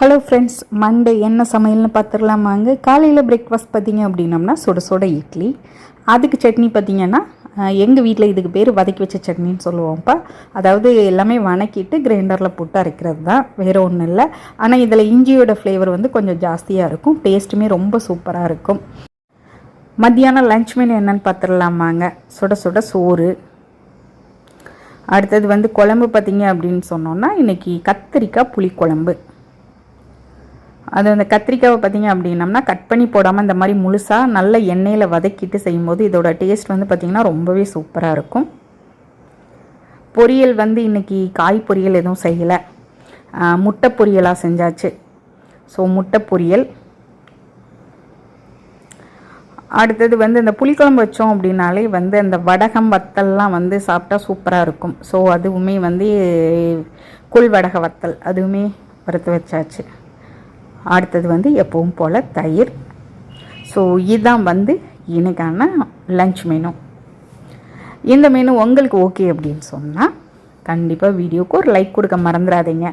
Hello friends, Monday என்ன சமையல்னு பார்த்துடலாமாங்க. காலையில் breakfast பார்த்திங்க அப்படின்னம்னா சுட சுட இட்லி, அதுக்கு சட்னி பார்த்திங்கன்னா எங்கள் வீட்டில் இதுக்கு பேர் வதக்கி வச்ச சட்னின்னு சொல்லுவோம்ப்பா. அதாவது எல்லாமே வணக்கிட்டு கிரைண்டரில் போட்டு அரைக்கிறது தான், வேறு ஒன்றும் இல்லை. ஆனால் இதில் இஞ்சியோட ஃப்ளேவர் வந்து கொஞ்சம் ஜாஸ்தியாக இருக்கும், டேஸ்ட்டுமே ரொம்ப சூப்பராக இருக்கும். மத்தியானம் லன்ச் மெனு என்னென்னு பார்த்துடலாமாங்க. சுட சுட சோறு, அடுத்தது வந்து குழம்பு பார்த்திங்க அப்படின்னு சொன்னோன்னா இன்றைக்கி கத்திரிக்காய் புளிக்குழம்பு. அது அந்த கத்திரிக்காவை பார்த்திங்க அப்படின்னம்னா கட் பண்ணி போடாமல் இந்த மாதிரி முழுசாக நல்ல எண்ணெயில் வதக்கிட்டு செய்யும்போது இதோட டேஸ்ட் வந்து பார்த்திங்கன்னா ரொம்பவே சூப்பராக இருக்கும். பொரியல் வந்து இன்றைக்கி காய் பொரியல் எதுவும் செய்யலை, முட்டை பொரியலாக செஞ்சாச்சு. ஸோ முட்டை பொரியல். அடுத்தது வந்து இந்த புளிக்குழம்பு வச்சோம் அப்படின்னாலே வந்து அந்த வடகம் வத்தல்லாம் வந்து சாப்பிட்டா சூப்பராக இருக்கும். ஸோ அதுவுமே வந்து குள் வடக வத்தல் அதுவுமே வறுத்து வச்சாச்சு. அடுத்தது வந்து எப்பவும் போல் தயிர். ஸோ இதுதான் வந்து இன்றைக்கான லன்ச் மெனு. இந்த மெனு உங்களுக்கு ஓகே அப்படின்னு சொன்னால் கண்டிப்பாக வீடியோவுக்கு ஒரு லைக் கொடுக்க மறந்துடாதீங்க.